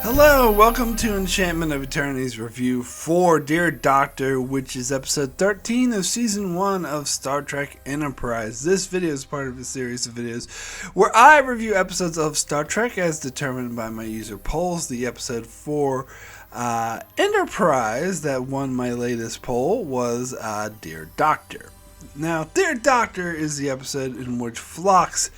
Hello, welcome to Enchantment of Eternity's review for Dear Doctor, which is episode 13 of season 1 of Star Trek Enterprise. This video is part of a series of videos where I review episodes of Star Trek as determined by my user polls. The episode for Enterprise that won my latest poll was Dear Doctor. Now, Dear Doctor is the episode in which Phlox,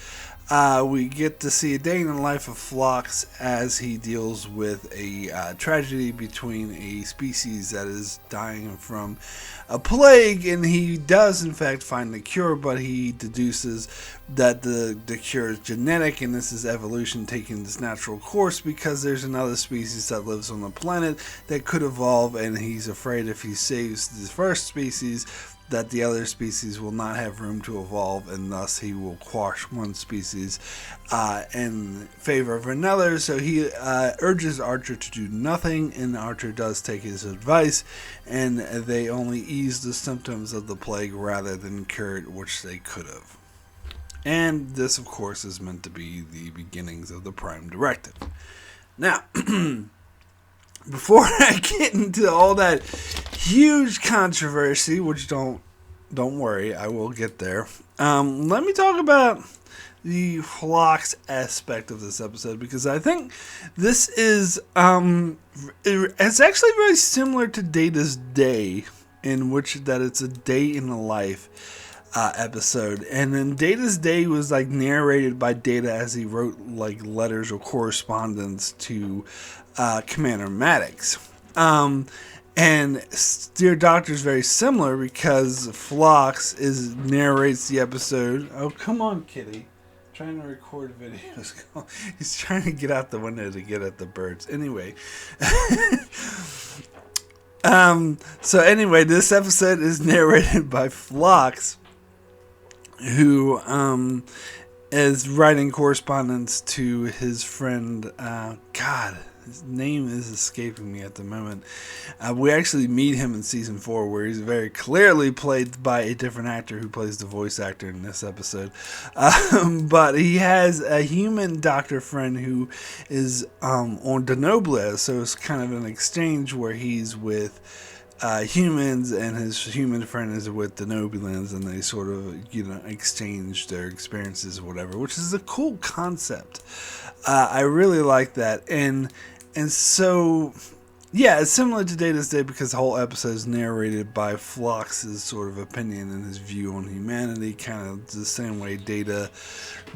we get to see a day in the life of Phlox as he deals with a tragedy between a species that is dying from a plague, and he does in fact find the cure, but he deduces that the cure is genetic, and this is evolution taking this natural course because there's another species that lives on the planet that could evolve, and he's afraid if he saves the first species that the other species will not have room to evolve, and thus he will quash one species in favor of another. So he urges Archer to do nothing, and Archer does take his advice, and they only ease the symptoms of the plague rather than cure it, which they could have. And this, of course, is meant to be the beginnings of the Prime Directive. Now, before I get into all that huge controversy, which don't worry, I will get there. Let me talk about the Phlox aspect of this episode, because I think this is it's actually very similar to Data's Day, in which that it's a day in the life episode, and then Data's Day was like narrated by Data as he wrote like letters or correspondence to Commander Maddox. And Dear Doctor is very similar because Phlox narrates the episode. Oh, come on, kitty. Trying to record videos. He's trying to get out the window to get at the birds. Anyway. So anyway, this episode is narrated by Phlox, who is writing correspondence to his friend, his name is escaping me at the moment. We actually meet him in season 4, where he's very clearly played by a different actor who plays the voice actor in this episode. But he has a human doctor friend who is on Denobla, so it's kind of an exchange where he's with humans and his human friend is with Denobulans, and they sort of, exchange their experiences or whatever, which is a cool concept. I really like that. And so, yeah, it's similar to Data's Day because the whole episode is narrated by Phlox's sort of opinion and his view on humanity, kind of the same way Data's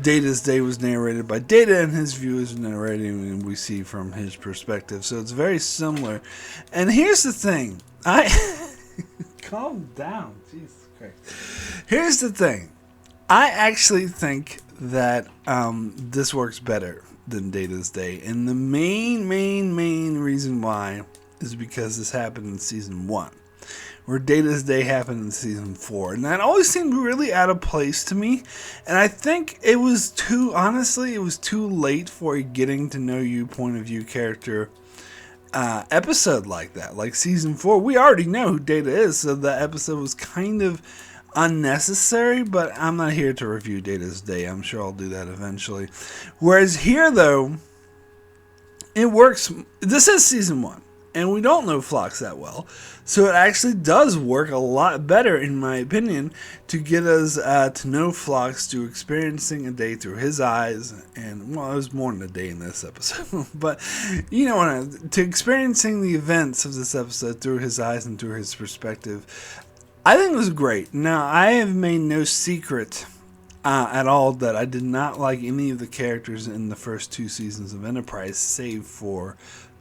Day was narrated by Data, and his view is narrated and we see from his perspective. So it's very similar. And here's the thing. Calm down. Jesus Christ. Here's the thing. I actually think that this works better than Data's Day, and the main reason why is because this happened in season 1, where Data's Day happened in season 4, and that always seemed really out of place to me. And I think it was too late for a getting to know you point of view character episode like that. Like season 4, we already know who Data is, so the episode was kind of unnecessary, but I'm not here to review Data's Day. I'm sure I'll do that eventually. Whereas here, though, it works. This is season 1, and we don't know Phlox that well, so it actually does work a lot better, in my opinion, to get us to know Phlox, to experiencing a day through his eyes, and, well, it was more than a day in this episode, but, to experiencing the events of this episode through his eyes and through his perspective. I think it was great. Now, I have made no secret at all that I did not like any of the characters in the first 2 seasons of Enterprise, save for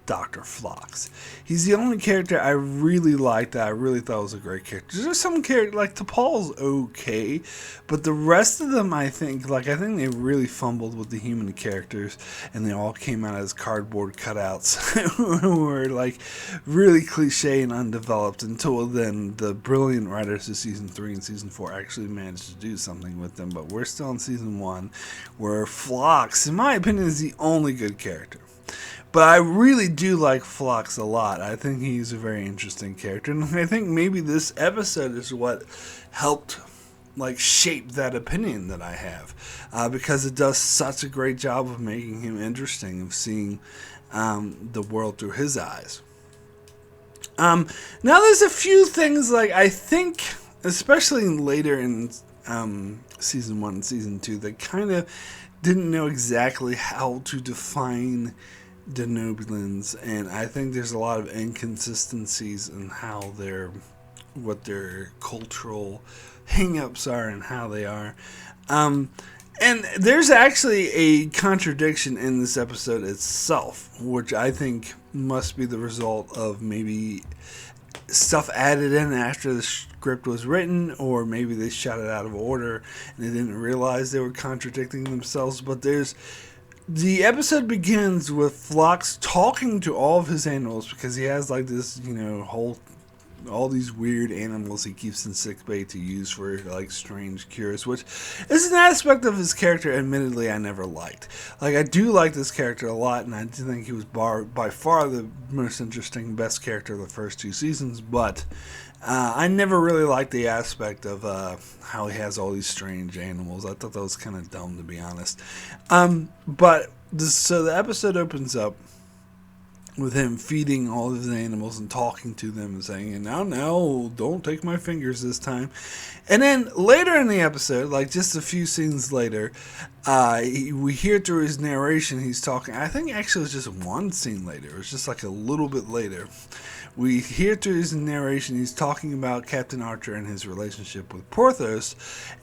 Dr. Phlox. He's the only character I really liked that I really thought was a great character. There's some character like T'Pol's okay, but the rest of them I think they really fumbled with the human characters, and they all came out as cardboard cutouts who were like really cliche and undeveloped until then the brilliant writers of season 3 and season 4 actually managed to do something with them. But we're still in season 1, where Phlox, in my opinion, is the only good character. But I really do like Phlox a lot. I think he's a very interesting character. And I think maybe this episode is what helped like shape that opinion that I have, because it does such a great job of making him interesting, of seeing the world through his eyes. Now there's a few things, like, I think, especially later in season 1 and season 2, they kind of didn't know exactly how to define denobulans, and I think there's a lot of inconsistencies in how what their cultural hang-ups are and how they are. And there's actually a contradiction in this episode itself, which I think must be the result of maybe stuff added in after the script was written, or maybe they shot it out of order and they didn't realize they were contradicting themselves. But the episode begins with Phlox talking to all of his animals, because he has like this, all these weird animals he keeps in sickbay to use for like strange cures, which is an aspect of his character admittedly I never liked. Like, I do like this character a lot, and I do think he was by far the most interesting, best character of the first 2 seasons, but I never really liked the aspect of how he has all these strange animals. I thought that was kind of dumb, to be honest. So the episode opens up with him feeding all of his animals and talking to them and saying, now, don't take my fingers this time. And then later in the episode, like just a few scenes later, we hear through his narration, he's talking, I think actually it was just one scene later, it was just like a little bit later. We hear through his narration, he's talking about Captain Archer and his relationship with Porthos,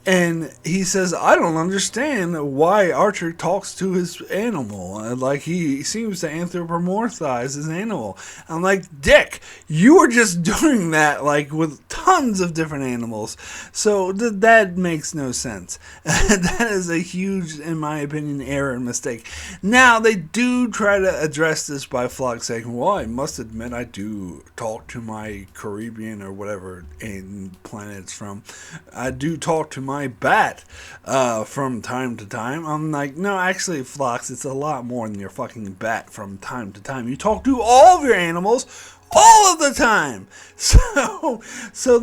and he says, I don't understand why Archer talks to his animal. Like, he seems to anthropomorphize his animal. I'm like, Dick, you were just doing that, like, with tons of different animals. So that makes no sense. That is a huge, in my opinion, error and mistake. Now, they do try to address this by Phlox saying, well, I must admit I do talk to my Caribbean or whatever planet it's from. I do talk to my bat from time to time. I'm like, no, actually, Phlox, it's a lot more than your fucking bat from time to time. You talk to all of your animals all of the time. So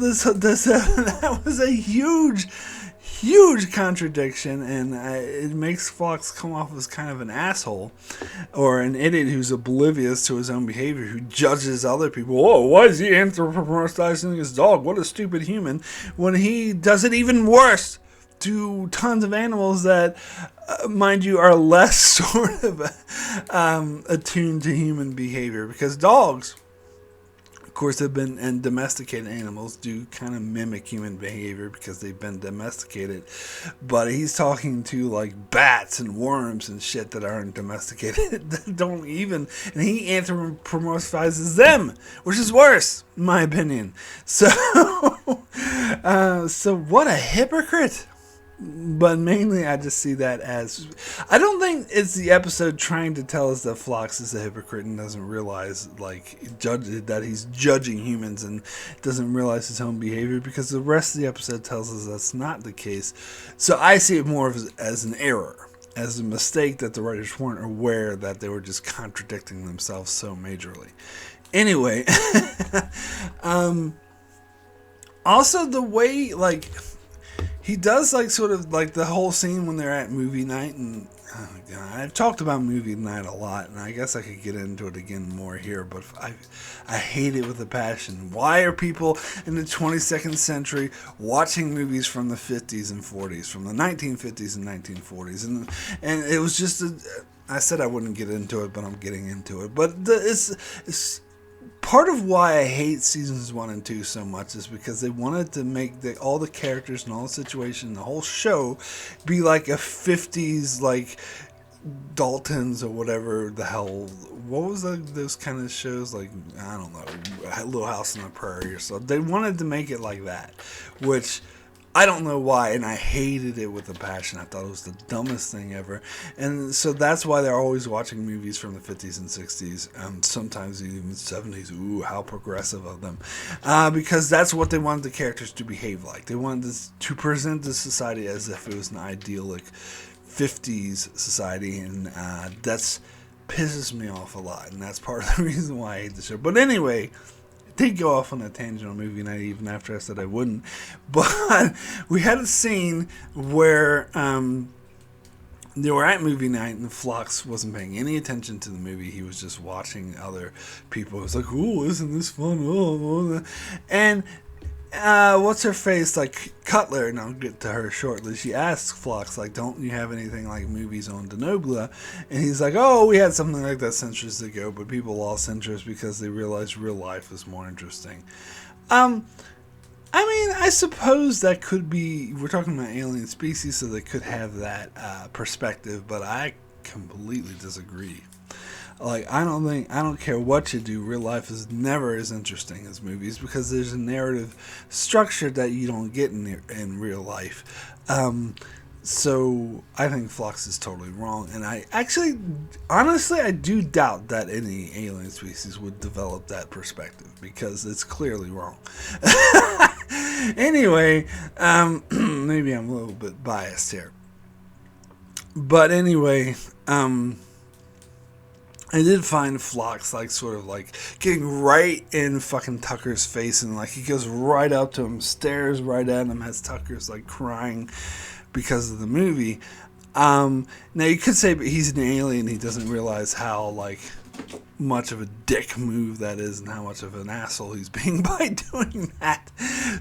this that was a huge contradiction, and it makes Phlox come off as kind of an asshole or an idiot who's oblivious to his own behavior, who judges other people. Oh, why is he anthropomorphizing his dog? What a stupid human, when he does it even worse to tons of animals that, mind you, are less sort of attuned to human behavior, because dogs, of course, have been, and domesticated animals do kind of mimic human behavior because they've been domesticated. But he's talking to like bats and worms and shit that aren't domesticated, that don't even, and he anthropomorphizes them, which is worse, in my opinion. So, so what a hypocrite. But mainly I just see that as, I don't think it's the episode trying to tell us that Phlox is a hypocrite and doesn't realize, like, that he's judging humans and doesn't realize his own behavior, because the rest of the episode tells us that's not the case. So I see it more as an error, as a mistake that the writers weren't aware that they were just contradicting themselves so majorly. Anyway, also the way, like, he does, like, sort of, like, the whole scene when they're at movie night, and, oh my God, I've talked about movie night a lot, and I guess I could get into it again more here, but I hate it with a passion. Why are people in the 22nd century watching movies from the 50s and 40s, from the 1950s and 1940s, and it was just, I said I wouldn't get into it, but I'm getting into it, but it's part of why I hate seasons 1 and 2 so much is because they wanted to make all the characters and all the situation, the whole show, be like a 50s, like, Daltons or whatever the hell. What was those kind of shows? Like, I don't know, Little House on the Prairie or something. They wanted to make it like that, which I don't know why, and I hated it with a passion. I thought it was the dumbest thing ever. And so that's why they're always watching movies from the 50s and 60s, sometimes even 70s. Ooh, how progressive of them. Because that's what they wanted the characters to behave like. They wanted to present the society as if it was an idyllic 50s society, and that's pisses me off a lot, and that's part of the reason why I hate the show. But anyway, did go off on a tangent on movie night even after I said I wouldn't. But we had a scene where they were at movie night and Phlox wasn't paying any attention to the movie. He was just watching other people. It was like, oh, isn't this fun? Oh. And what's her face, like Cutler, and I'll get to her shortly, she asks Phlox, like, don't you have anything like movies on Denobla? And he's like, oh, we had something like that centuries ago, but people lost interest because they realized real life is more interesting. I mean, I suppose that could be, we're talking about alien species, so they could have that perspective, but I completely disagree. Like, I don't care what you do, real life is never as interesting as movies because there's a narrative structure that you don't get in real life. So I think Phlox is totally wrong, and I actually, honestly, I do doubt that any alien species would develop that perspective because it's clearly wrong. Anyway, maybe I'm a little bit biased here, but anyway, I did find Phlox like sort of like getting right in fucking Tucker's face, and like he goes right up to him, stares right at him as Tucker's like crying because of the movie. Now you could say, but he's an alien, he doesn't realize how like much of a dick move that is and how much of an asshole he's being by doing that.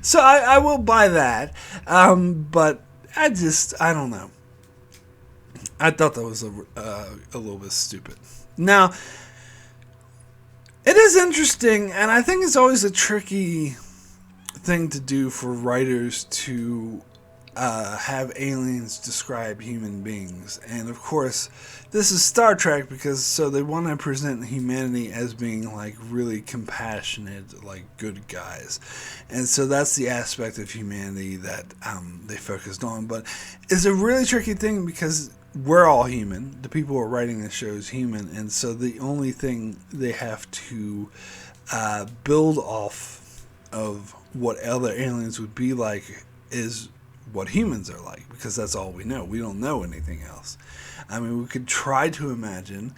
So I will buy that. But I don't know. I thought that was a little bit stupid. Now, it is interesting, and I think it's always a tricky thing to do for writers to have aliens describe human beings. And of course, this is Star Trek because so they want to present humanity as being like really compassionate, like good guys. And so that's the aspect of humanity that they focused on. But it's a really tricky thing because we're all human. The people who are writing the show is human. And so the only thing they have to build off of what other aliens would be like is what humans are like, because that's all we know. We don't know anything else. I mean, we could try to imagine,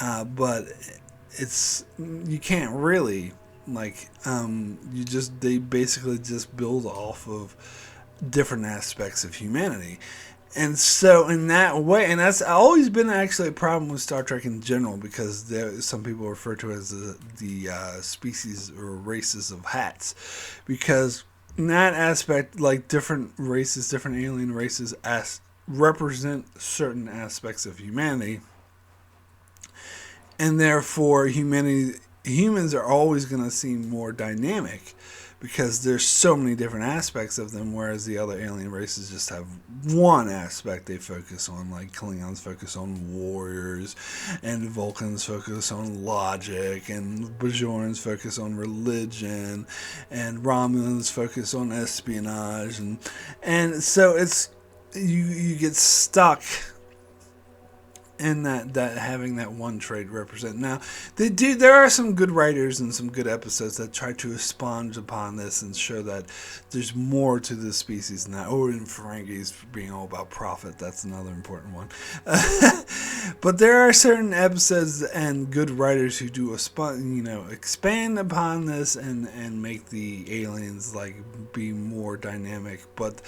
but you can't really, like, they basically just build off of different aspects of humanity. And so in that way, and that's always been actually a problem with Star Trek in general, because some people refer to it as the species or races of hats, because in that aspect, like different races, different alien races represent certain aspects of humanity, and therefore humans are always going to seem more dynamic because there's so many different aspects of them, whereas the other alien races just have one aspect they focus on. Like Klingons focus on warriors, and Vulcans focus on logic, and Bajorans focus on religion, and Romulans focus on espionage, and so it's you get stuck in that having that one trait represent. Now, there are some good writers and some good episodes that try to expunge upon this and show that there's more to this species than that. Or in Ferengis being all about profit, that's another important one. But there are certain episodes and good writers who do expand upon this and make the aliens like be more dynamic. But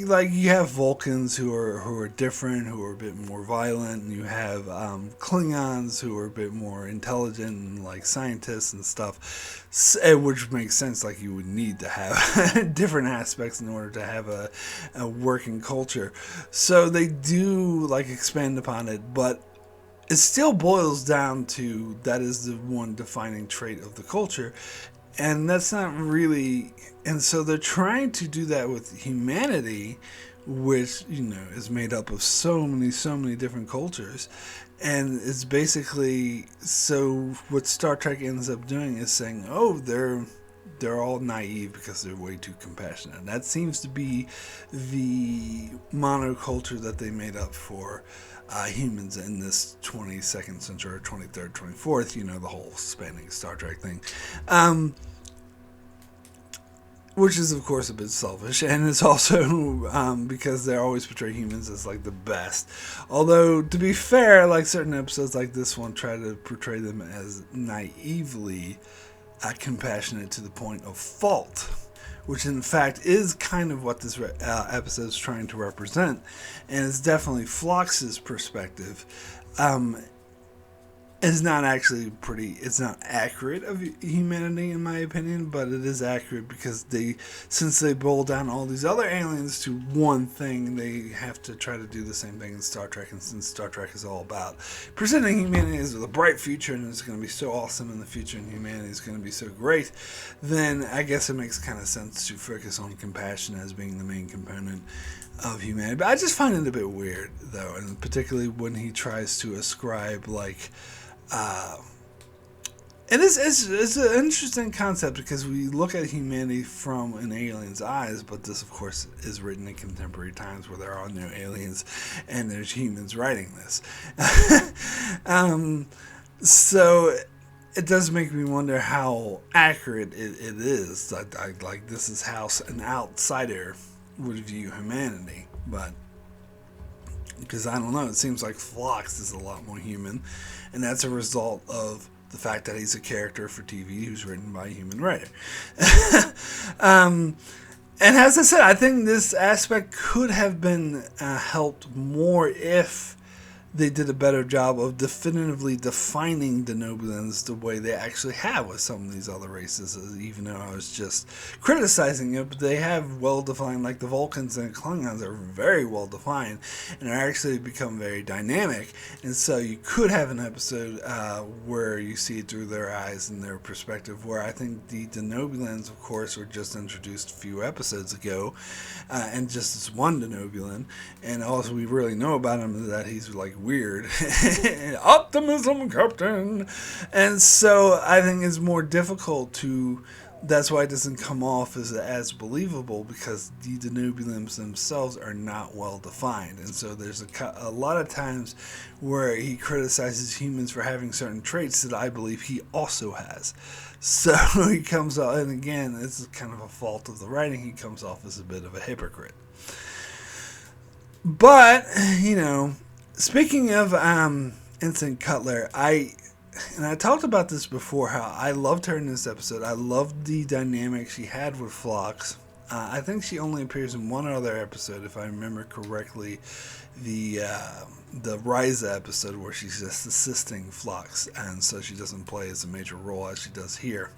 like you have Vulcans who are different, who are a bit more violent, and you have Klingons who are a bit more intelligent and like scientists and stuff, which makes sense. Like you would need to have different aspects in order to have a working culture. So they do like expand upon it, but it still boils down to that is the one defining trait of the culture. And that's not really, and so they're trying to do that with humanity, which, is made up of so many different cultures. And it's basically, so what Star Trek ends up doing is saying, oh, they're all naive because they're way too compassionate. And that seems to be the monoculture that they made up for humans in this 22nd century, or 23rd, 24th, the whole spanning Star Trek thing. Which is, of course, a bit selfish, and it's also because they always portray humans as, like, the best. Although, to be fair, like, certain episodes like this one try to portray them as naively compassionate to the point of fault, which in fact is kind of what this episode is trying to represent, and it's definitely Phlox's perspective. It's not actually it's not accurate of humanity in my opinion, but it is accurate because since they boil down all these other aliens to one thing, they have to try to do the same thing in Star Trek, and since Star Trek is all about presenting humanity as a bright future and it's going to be so awesome in the future and humanity is going to be so great, then I guess it makes kind of sense to focus on compassion as being the main component of humanity. But I just find it a bit weird though, and particularly when he tries to ascribe and it's an interesting concept because we look at humanity from an alien's eyes, but this, of course, is written in contemporary times where there are no aliens and there's humans writing this. So it does make me wonder how accurate it is. Like this is how an outsider would view humanity, but because I don't know, it seems like Phlox is a lot more human, and that's a result of the fact that he's a character for TV who's written by a human writer. And as I said, I think this aspect could have been helped more if they did a better job of definitively defining Denobulans the way they actually have with some of these other races, even though I was just criticizing it, but they have well-defined, like the Vulcans and Klingons are very well-defined and are actually become very dynamic, and so you could have an episode where you see it through their eyes and their perspective, where I think the Denobulans, of course, were just introduced a few episodes ago, and just as one Denobulan, and all we really know about him is that he's like weird. Optimism, Captain. And so I think it's more difficult that's why it doesn't come off as believable, because the Denobulans themselves are not well defined. And so there's a lot of times where he criticizes humans for having certain traits that I believe he also has. So he comes off, and again, this is kind of a fault of the writing, he comes off as a bit of a hypocrite. But, speaking of Ensign Cutler, I talked about this before, how I loved her in this episode. I loved the dynamic she had with Phlox. I think she only appears in one other episode, if I remember correctly, the Ryza episode where she's just assisting Phlox, and so she doesn't play as a major role as she does here.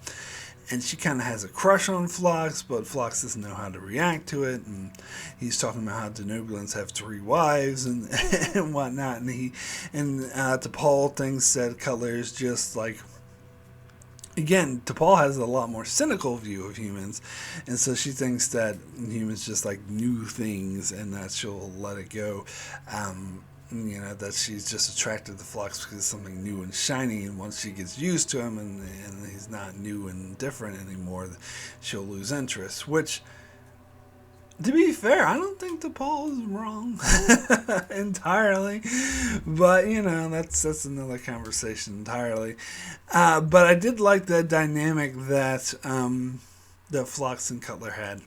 And she kind of has a crush on Phlox, but Phlox doesn't know how to react to it. And he's talking about how Denobulans have 3 wives and and whatnot. And T'Pol thinks that Cutler is just like, again, T'Pol has a lot more cynical view of humans, and so she thinks that humans just like new things, and that she'll let it go. That she's just attracted to Phlox because it's something new and shiny, and once she gets used to him and he's not new and different anymore, she'll lose interest. Which, to be fair, I don't think T'Pol is wrong entirely, but that's another conversation entirely. But I did like the dynamic that Phlox and Cutler had,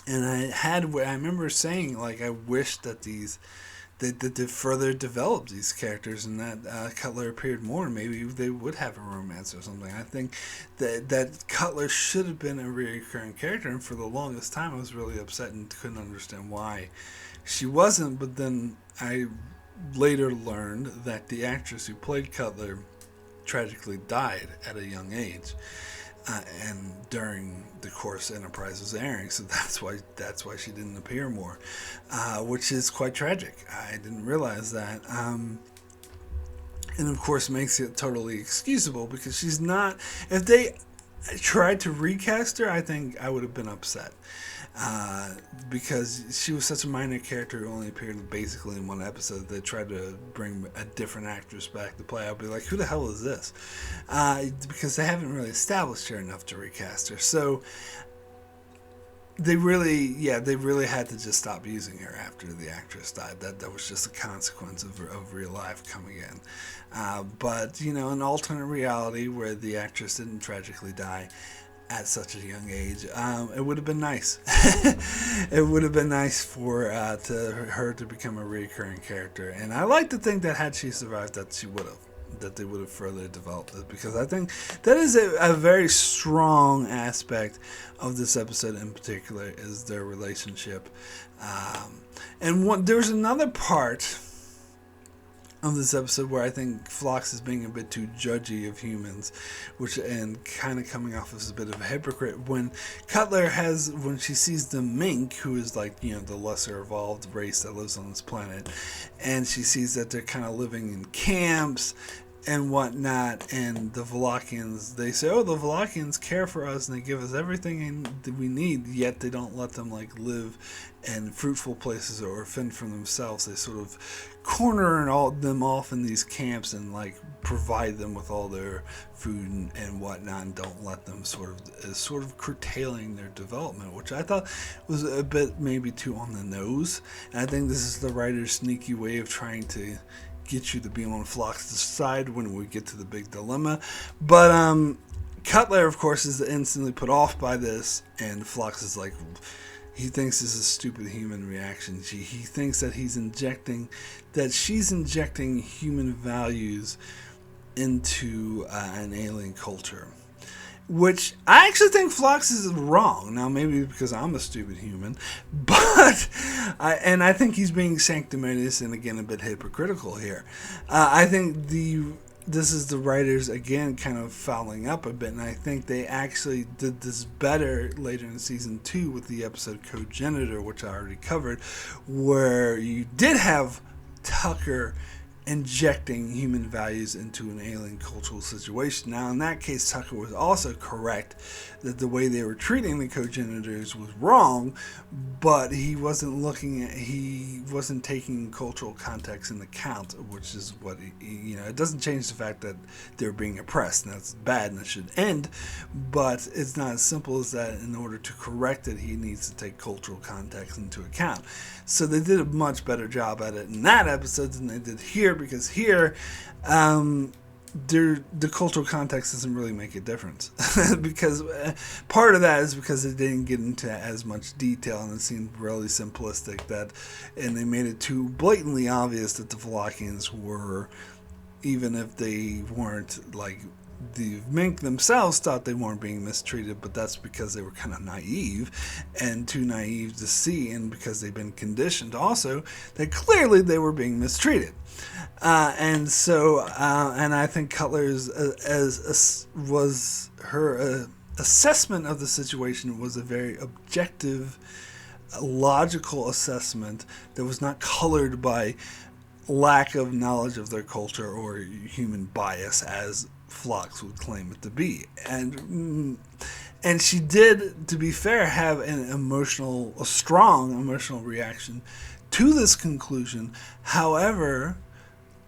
and I remember saying, like, I wish that they further developed these characters, and that Cutler appeared more. Maybe they would have a romance or something. I think that Cutler should have been a recurring character, and for the longest time I was really upset and couldn't understand why she wasn't. But then I later learned that the actress who played Cutler tragically died at a young age. And during the course Enterprise was airing, so that's why she didn't appear more, which is quite tragic. I didn't realize that, and of course makes it totally excusable because she's not. If they tried to recast her, I think I would have been upset. Because she was such a minor character who only appeared basically in one episode. They tried to bring a different actress back to play. I'd be like, who the hell is this? Because they haven't really established her enough to recast her. So they really had to just stop using her after the actress died. That was just a consequence of real life coming in. But an alternate reality where the actress didn't tragically die at such a young age, it would have been nice. It would have been nice for her to become a recurring character, and I like to think that had she survived, that she would have. that they would have further developed it, because I think that is a very strong aspect of this episode in particular, is their relationship. And there's another part of this episode where I think Phlox is being a bit too judgy of humans, and kind of coming off as a bit of a hypocrite when when she sees the mink, who is like, the lesser evolved race that lives on this planet, and she sees that they're kind of living in camps and whatnot, and the Valachians, they say, the Valachians care for us and they give us everything that we need, yet they don't let them like live in fruitful places or fend for themselves. They sort of corner them off in these camps and like provide them with all their food and whatnot, and don't let them sort of curtailing their development, which I thought was a bit maybe too on the nose. And I think this is the writer's sneaky way of trying to get you to be on Phlox's side when we get to the big dilemma. But Cutler, of course, is instantly put off by this, and Phlox is like, he thinks this is a stupid human reaction. He thinks that she's injecting human values into an alien culture, which I actually think Phlox is wrong. Now, maybe because I'm a stupid human, but I think he's being sanctimonious and, again, a bit hypocritical here. I think this is the writers, again, kind of fouling up a bit, and I think they actually did this better later in season 2 with the episode Cogenitor, which I already covered, where you did have Tucker injecting human values into an alien cultural situation. Now, in that case, Tucker was also correct that the way they were treating the cogenitors was wrong, but he wasn't taking cultural context into account, which is what it doesn't change the fact that they're being oppressed, and that's bad and it should end, but it's not as simple as that. In order to correct it, he needs to take cultural context into account. So they did a much better job at it in that episode than they did here, because here, the cultural context doesn't really make a difference. Because part of that is because they didn't get into as much detail, and it seemed really simplistic, and they made it too blatantly obvious that the Valachians were, even if they weren't, like, the mink themselves thought they weren't being mistreated, but that's because they were kind of naive and too naive to see, and because they've been conditioned also that clearly they were being mistreated. And I think Cutler's was her assessment of the situation was a very objective, logical assessment that was not colored by lack of knowledge of their culture or human bias, as Phlox would claim it to be. And she did, to be fair, have a strong emotional reaction to this conclusion. However,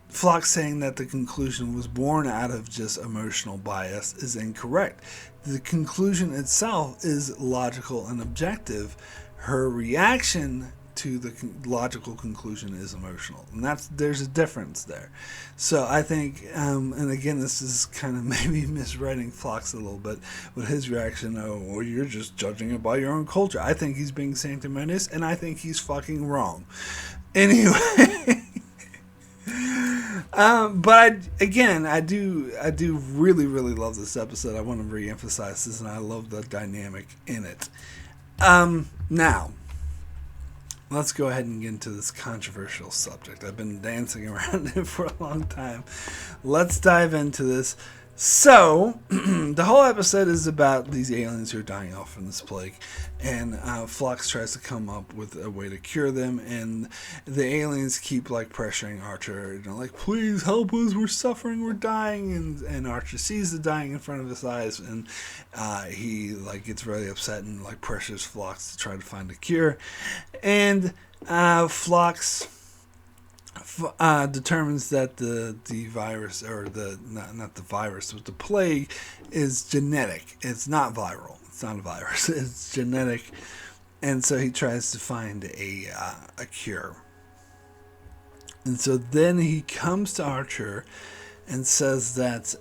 Phlox saying that the conclusion was born out of just emotional bias is incorrect. The conclusion itself is logical and objective. Her reaction to the logical conclusion is emotional, and there's a difference there. So I think, and again, this is kind of maybe miswriting Phlox a little bit with his reaction. Well, you're just judging it by your own culture. I think he's being sanctimonious, and I think he's fucking wrong. Anyway. But I do really, really love this episode. I want to re-emphasize this, and I love the dynamic in it. Now, let's go ahead and get into this controversial subject. I've been dancing around it for a long time. Let's dive into this. So, the whole episode is about these aliens who are dying off from this plague, and Phlox tries to come up with a way to cure them, and the aliens keep like pressuring Archer, like, please help us, we're suffering, we're dying, and Archer sees the dying in front of his eyes, and he like gets really upset and like pressures Phlox to try to find a cure, and Phlox determines that the virus, or not the virus, but the plague is genetic. It's not viral. It's not a virus. It's genetic, and so he tries to find a cure. And so then he comes to Archer and says that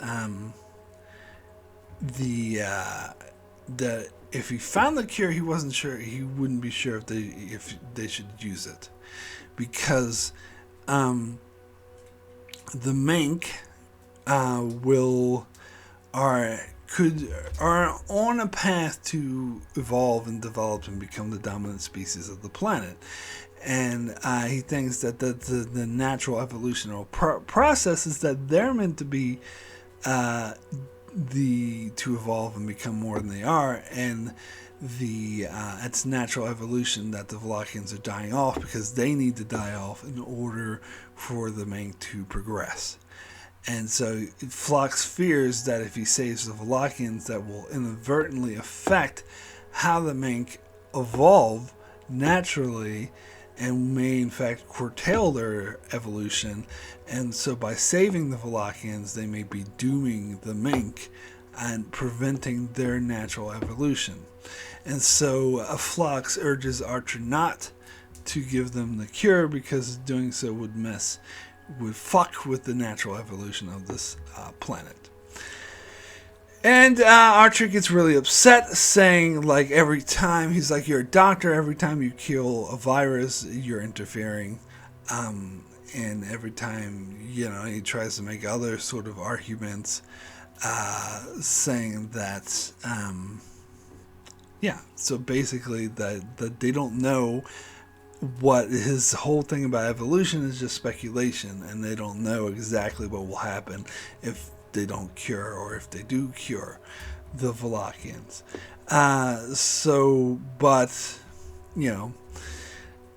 that if he found the cure, he wasn't sure. He wouldn't be sure if they should use it, because the mink will are on a path to evolve and develop and become the dominant species of the planet. And he thinks that the natural evolutionary process is that they're meant to be to evolve and become more than they are, and it's natural evolution that the Valachians are dying off because they need to die off in order for the Mank to progress. And so Phlox fears that if he saves the Valachians, that will inadvertently affect how the Mank evolve naturally and may in fact curtail their evolution. And so by saving the Valachians, they may be dooming the Mank and preventing their natural evolution. And so Phlox urges Archer not to give them the cure because doing so would fuck with the natural evolution of this planet. And Archer gets really upset, saying, like, every time, he's like, you're a doctor, every time you kill a virus, you're interfering. And every time, he tries to make other sort of arguments, saying that, so basically that they don't know what his whole thing about evolution is just speculation, and they don't know exactly what will happen if they don't cure or if they do cure the Valachians.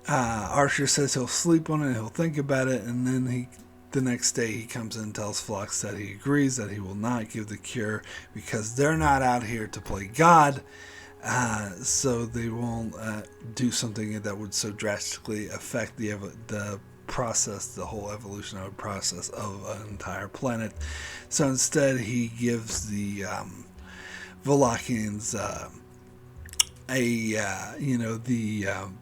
Archer says he'll sleep on it, he'll think about it, and then the next day he comes in and tells Phlox that he agrees that he will not give the cure because they're not out here to play God. So they won't do something that would so drastically affect the whole evolutionary process of an entire planet. So instead, he gives the Valachians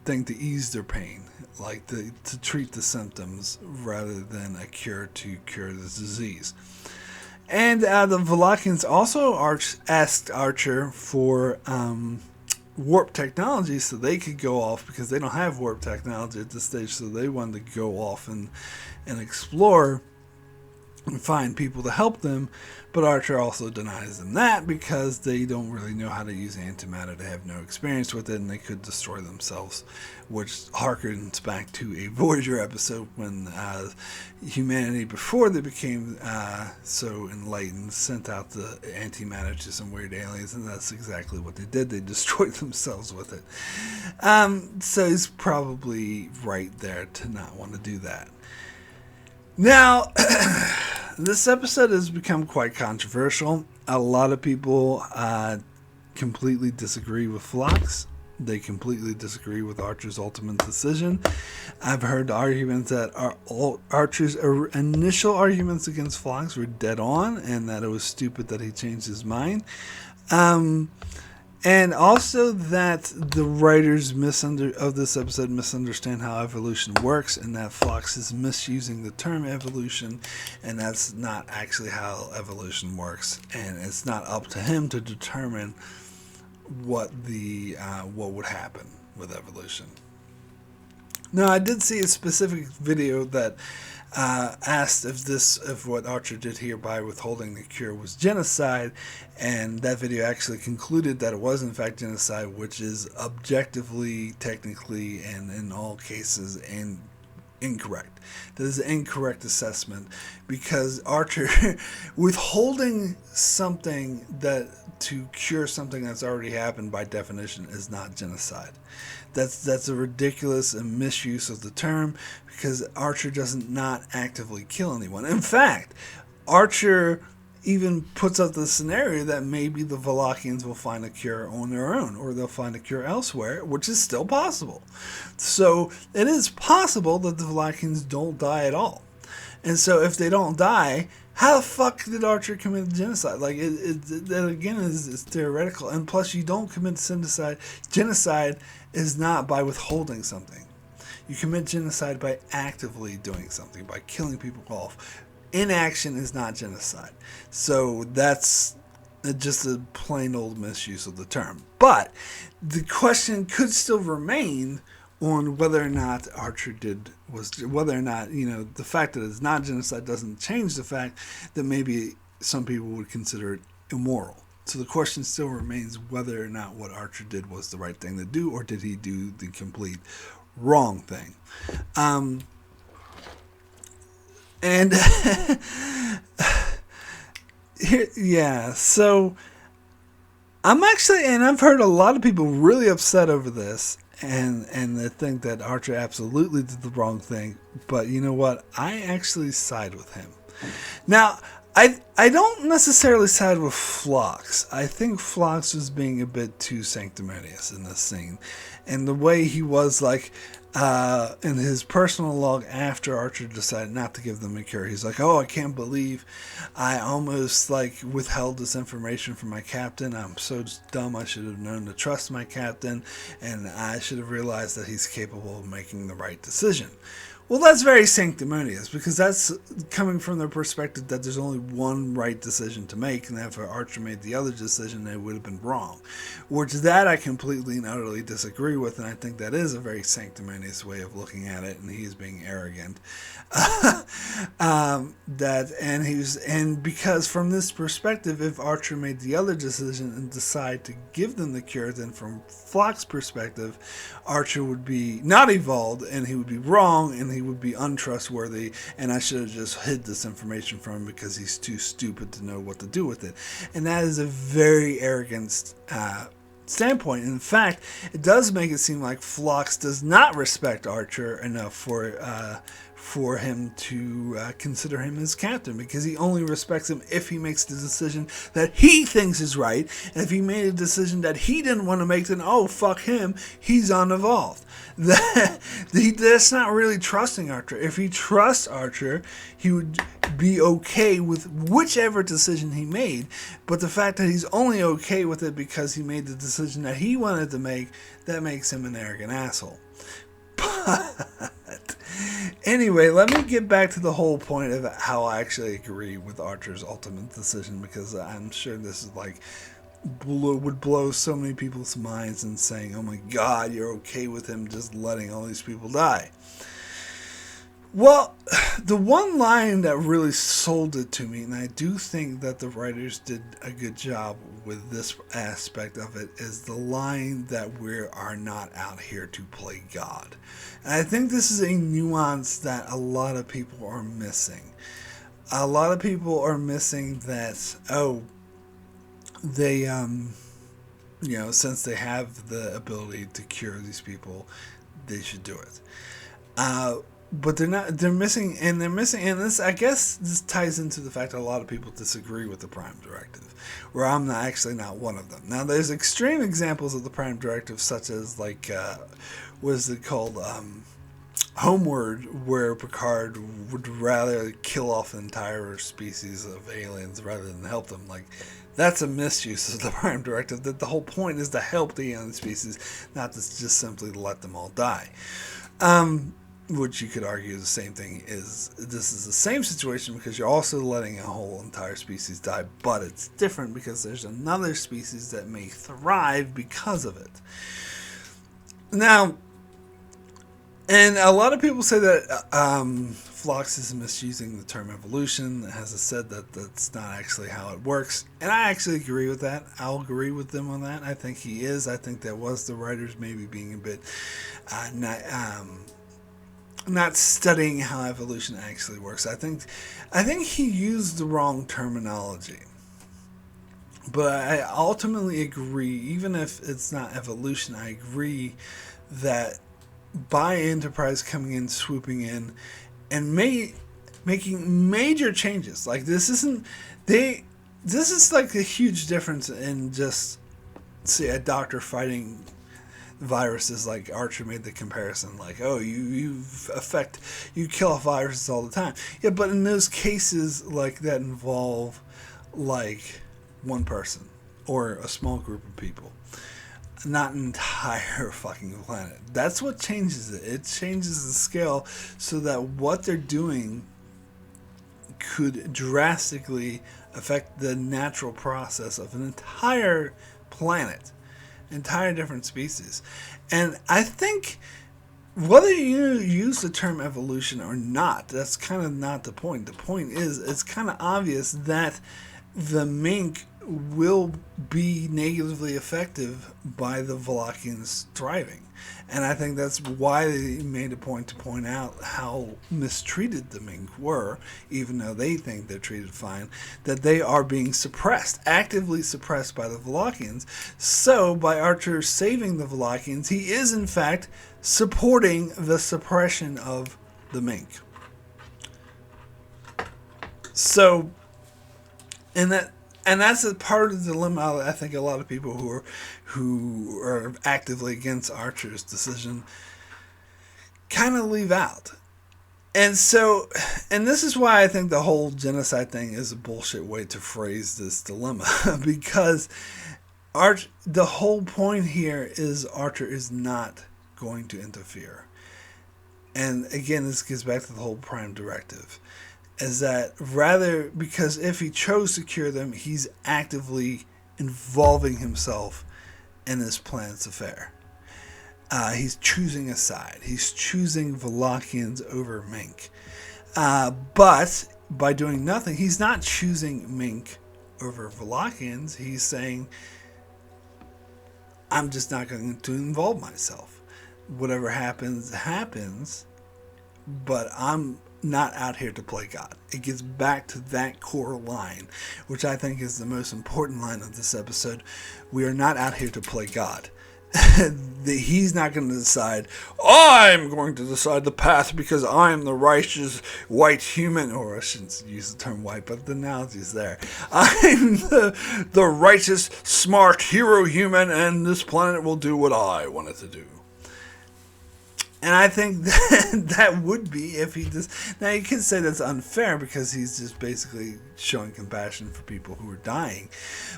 thing to ease their pain, like to treat the symptoms rather than a cure to cure the disease. And the Valachians also asked Archer for warp technology so they could go off, because they don't have warp technology at this stage, so they wanted to go off and explore and find people to help them. But Archer also denies them that because they don't really know how to use antimatter. They have no experience with it, and they could destroy themselves, which harkens back to a Voyager episode when humanity, before they became so enlightened, sent out the antimatter to some weird aliens, and that's exactly what they did. They destroyed themselves with it. So he's probably right there to not want to do that. Now, this episode has become quite controversial. A lot of people completely disagree with Phlox. They completely disagree with Archer's ultimate decision. I've heard arguments that Archer's initial arguments against Phlox were dead on, and that it was stupid that he changed his mind. And also that the writers of this episode misunderstand how evolution works, and that Phlox is misusing the term evolution, and that's not actually how evolution works. And it's not up to him to determine what would happen with evolution. Now, I did see a specific video that asked if what Archer did here by withholding the cure was genocide, and that video actually concluded that it was in fact genocide, which is objectively, technically, and in all cases incorrect. That is an incorrect assessment, because Archer withholding something to cure something that's already happened by definition is not genocide. That's a ridiculous and misuse of the term, because Archer doesn't not actively kill anyone. In fact, Archer even puts up the scenario that maybe the Valachians will find a cure on their own, or they'll find a cure elsewhere, which is still possible. So it is possible that the Valachians don't die at all. And so if they don't die, how the fuck did Archer commit genocide? Like, that again is theoretical. And plus, you don't commit genocide. Genocide is not by withholding something. You commit genocide by actively doing something, by killing people off. Inaction is not genocide. So that's just a plain old misuse of the term. But the question could still remain, on whether or not Archer whether or not, the fact that it's not genocide doesn't change the fact that maybe some people would consider it immoral. So the question still remains whether or not what Archer did was the right thing to do, or did he do the complete wrong thing. And so I'm actually, and I've heard a lot of people really upset over this, and they think that Archer absolutely did the wrong thing. But you know what? I actually side with him. Now, I don't necessarily side with Phlox. I think Phlox was being a bit too sanctimonious in this scene. And the way he was, like, in his personal log after Archer decided not to give them a cure, he's like, oh, I can't believe I almost, like, withheld this information from my captain. I'm so dumb. I should have known to trust my captain, and I should have realized that he's capable of making the right decision. Well, that's very sanctimonious, because that's coming from the perspective that there's only one right decision to make, and that if Archer made the other decision, it would have been wrong. Which that I completely and utterly disagree with, and I think that is a very sanctimonious way of looking at it, and he's being arrogant. Because from this perspective, if Archer made the other decision and decided to give them the cure, then from Phlox's perspective, Archer would be not evolved, and he would be wrong, and he would be untrustworthy, and I should have just hid this information from him because he's too stupid to know what to do with it. And that is a very arrogant standpoint. In fact, it does make it seem like Phlox does not respect Archer enough for him to consider him his captain, because he only respects him if he makes the decision that he thinks is right. And if he made a decision that he didn't want to make, then oh, fuck him, he's unevolved. That's not really trusting Archer. If he trusts Archer, he would be okay with whichever decision he made. But the fact that he's only okay with it because he made the decision that he wanted to make, that makes him an arrogant asshole. But anyway, let me get back to the whole point of how I actually agree with Archer's ultimate decision, because I'm sure this is like would blow so many people's minds and saying, oh my god, you're okay with him just letting all these people die. Well, the one line that really sold it to me, and I do think that the writers did a good job with this aspect of it, is the line that we are not out here to play God. And I think this is a nuance that a lot of people are missing. A lot of people are missing that, they, since they have the ability to cure these people, they should do it. But they're missing, and this, I guess this ties into the fact that a lot of people disagree with the Prime Directive, where I'm actually not one of them. Now, there's extreme examples of the Prime Directive, such as, like, what is it called, Homeward, where Picard would rather kill off an entire species of aliens rather than help them. Like, that's a misuse of the Prime Directive, that the whole point is to help the alien species, not to just simply let them all die. Which you could argue the same thing is, this is the same situation because you're also letting a whole entire species die, but it's different because there's another species that may thrive because of it. Now, and a lot of people say that Phlox is misusing the term evolution, has said that that's not actually how it works, and I actually agree with that. I'll agree with them on that. I think he is. I think that was the writers maybe being a bit not studying how evolution actually works. I think he used the wrong terminology. But I ultimately agree, even if it's not evolution, I agree that by Enterprise coming in, swooping in, and making major changes, like this is like a huge difference in just, say, a doctor fighting viruses. Like Archer made the comparison, like, oh, you kill off viruses all the time. Yeah, but in those cases like that involve like one person or a small group of people, not an entire fucking planet. That's what changes it. It changes the scale so that what they're doing could drastically affect the natural process of an entire planet, entire different species. And I think whether you use the term evolution or not, that's kind of not the point. The point is, it's kind of obvious that the mink will be negatively effective by the Valachians thriving. And I think that's why they made a point to point out how mistreated the mink were, even though they think they're treated fine, that they are being suppressed, actively suppressed by the Valachians. So, by Archer saving the Valachians, he is in fact supporting the suppression of the mink. So, and that's a part of the dilemma. I think a lot of people who are actively against Archer's decision kind of leave out. And so, and this is why I think the whole genocide thing is a bullshit way to phrase this dilemma, because the whole point here is Archer is not going to interfere. And again, this gets back to the whole Prime Directive. Is that rather, because if he chose to cure them, he's actively involving himself in his planet's affair. He's choosing a side. He's choosing Valachians over mink. But by doing nothing, he's not choosing mink over Valachians. He's saying, I'm just not going to involve myself. Whatever happens, happens, but I'm not out here to play God. It gets back to that core line, which I think is the most important line of this episode. We are not out here to play God. He's not going to decide, I'm going to decide the path because I'm the righteous white human, or I shouldn't use the term white, but the analogy is there. I'm the righteous, smart hero human, and this planet will do what I want it to do. And I think that would be if he just... Now, you can say that's unfair because he's just basically showing compassion for people who are dying.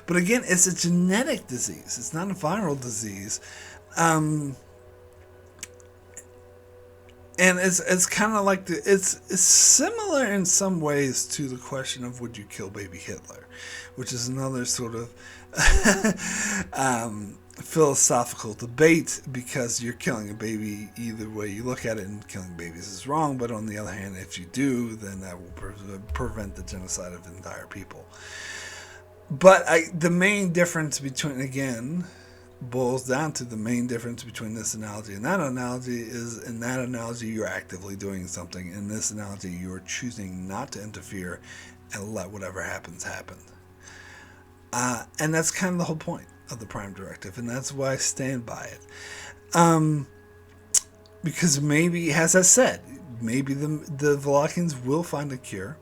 But again, it's a genetic disease. It's not a viral disease. And it's kind of like... It's similar in some ways to the question of would you kill baby Hitler? Which is another sort of... philosophical debate, because you're killing a baby either way you look at it, and killing babies is wrong, but on the other hand, if you do, then that will prevent the genocide of entire people. But the main difference between, again, boils down to the main difference between this analogy and that analogy is, in that analogy you're actively doing something. In this analogy you're choosing not to interfere and let whatever happens happen. And that's kind of the whole point of the Prime Directive, and that's why I stand by it. Because maybe, as I said, maybe the Valachians will find a cure.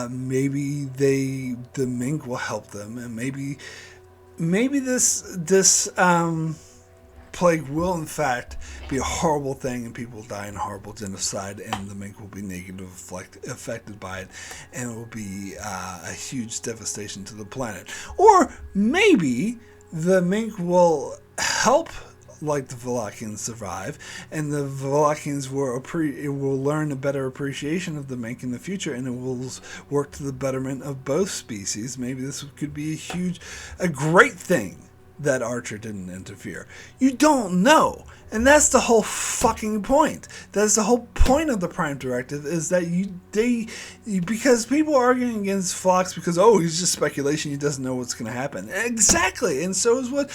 Maybe the mink will help them, and maybe this plague will in fact be a horrible thing, and people will die in horrible genocide, and the mink will be negatively affected by it, and it will be a huge devastation to the planet. Or maybe the mink will help, like the Valachians, survive, and the Valachians will learn a better appreciation of the mink in the future, and it will work to the betterment of both species. Maybe this could be a great thing that Archer didn't interfere. You don't know. And that's the whole fucking point. That's the whole point of the Prime Directive, is that because people are arguing against Phlox because, he's just speculation, he doesn't know what's going to happen. Exactly. And so is what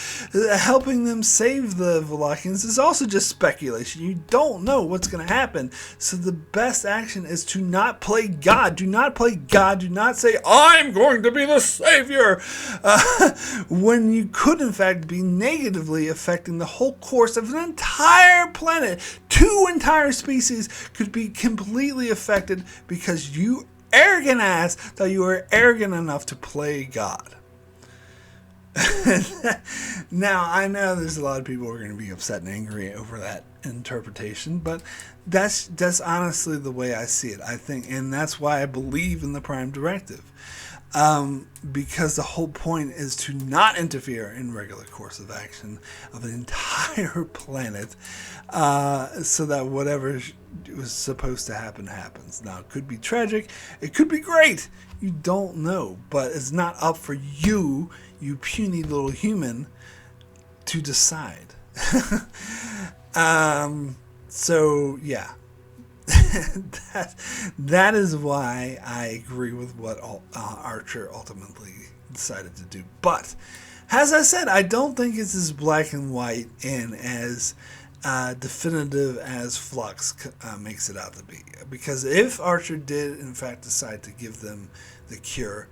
helping them save the Valachians is also just speculation. You don't know what's going to happen. So the best action is to not play God. Do not play God. Do not say, I'm going to be the savior. When you could, in fact, be negatively affecting the whole course of an entire planet. 2 entire species could be completely affected because you arrogant ass thought you were arrogant enough to play God. Now, I know there's a lot of people who are going to be upset and angry over that interpretation, but that's honestly the way I see it. I think, and that's why I believe in the Prime Directive. Because the whole point is to not interfere in regular course of action of an entire planet, so that whatever was supposed to happen happens. Now, it could be tragic, it could be great, you don't know, but it's not up for you puny little human, to decide. So yeah, that is why I agree with what Archer ultimately decided to do. But as I said, I don't think it's as black and white and as definitive as Phlox makes it out to be. Because if Archer did, in fact, decide to give them the cure,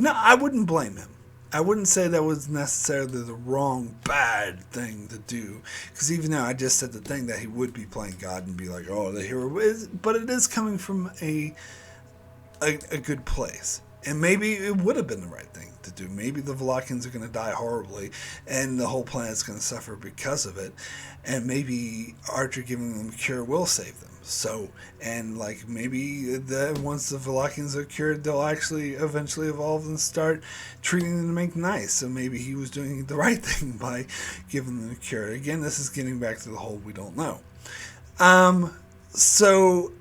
I wouldn't blame him. I wouldn't say that was necessarily the wrong, bad thing to do. Because even though I just said the thing that he would be playing God and be like, oh, the hero is, but it is coming from a good place. And maybe it would have been the right thing to do. Maybe the Valakians are going to die horribly and the whole planet's going to suffer because of it. And maybe Archer giving them a cure will save them. So, and like maybe once the Valakians are cured, they'll actually eventually evolve and start treating them to make nice. So maybe he was doing the right thing by giving them the cure. Again, this is getting back to the whole we don't know. So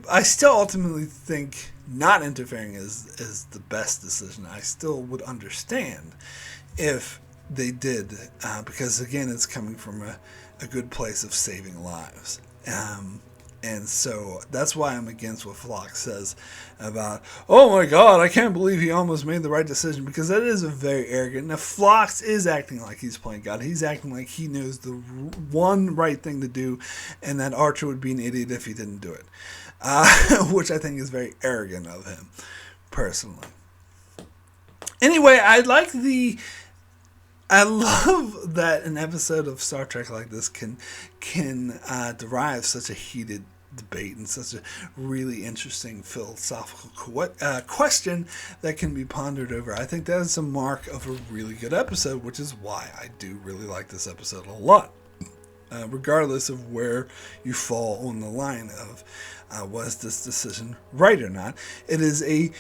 I still ultimately think not interfering is the best decision. I still would understand if they did, because again, it's coming from a good place of saving lives. And so that's why I'm against what Phlox says about, oh my God, I can't believe he almost made the right decision, because that is a very arrogant. Now, Phlox is acting like he's playing God. He's acting like he knows the one right thing to do, and that Archer would be an idiot if he didn't do it, which I think is very arrogant of him, personally. Anyway, I love that an episode of Star Trek like this can derive such a heated debate and such a really interesting philosophical question that can be pondered over. I think that is a mark of a really good episode, which is why I do really like this episode a lot. Regardless of where you fall on the line of was this decision right or not, it is a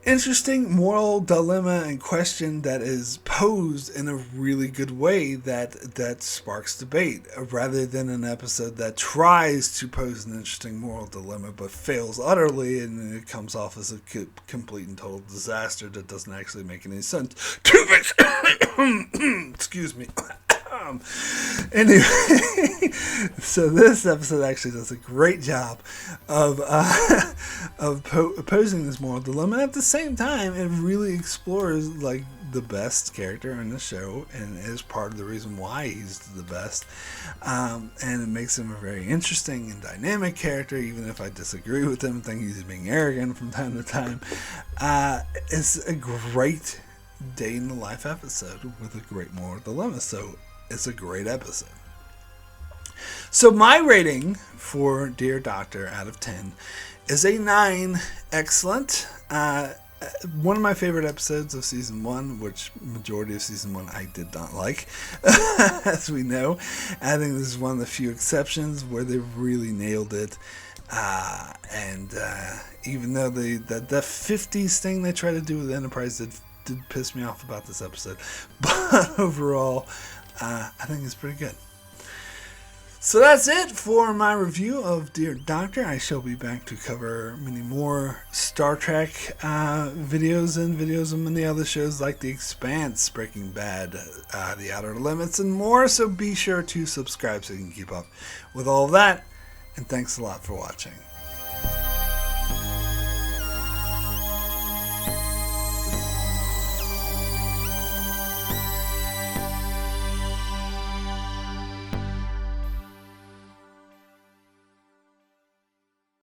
interesting moral dilemma and question that is posed in a really good way that sparks debate, rather than an episode that tries to pose an interesting moral dilemma but fails utterly, and it comes off as a complete and total disaster that doesn't actually make any sense. Excuse me. Anyway, so this episode actually does a great job of posing this moral dilemma. And at the same time, it really explores like the best character in the show, and is part of the reason why he's the best. And it makes him a very interesting and dynamic character, even if I disagree with him and think he's being arrogant from time to time. It's a great day in the life episode with a great moral dilemma. So it's a great episode. So my rating for Dear Doctor out of 10 is a 9. Excellent. One of my favorite episodes of season 1, which majority of season 1 I did not like, as we know. I think this is one of the few exceptions where they really nailed it. And even though the 50s thing they try to do with Enterprise did piss me off about this episode, but overall, I think it's pretty good. So that's it for my review of Dear Doctor. I shall be back to cover many more Star Trek videos and videos of many other shows like The Expanse, Breaking Bad, The Outer Limits, and more. So be sure to subscribe so you can keep up with all of that. And thanks a lot for watching.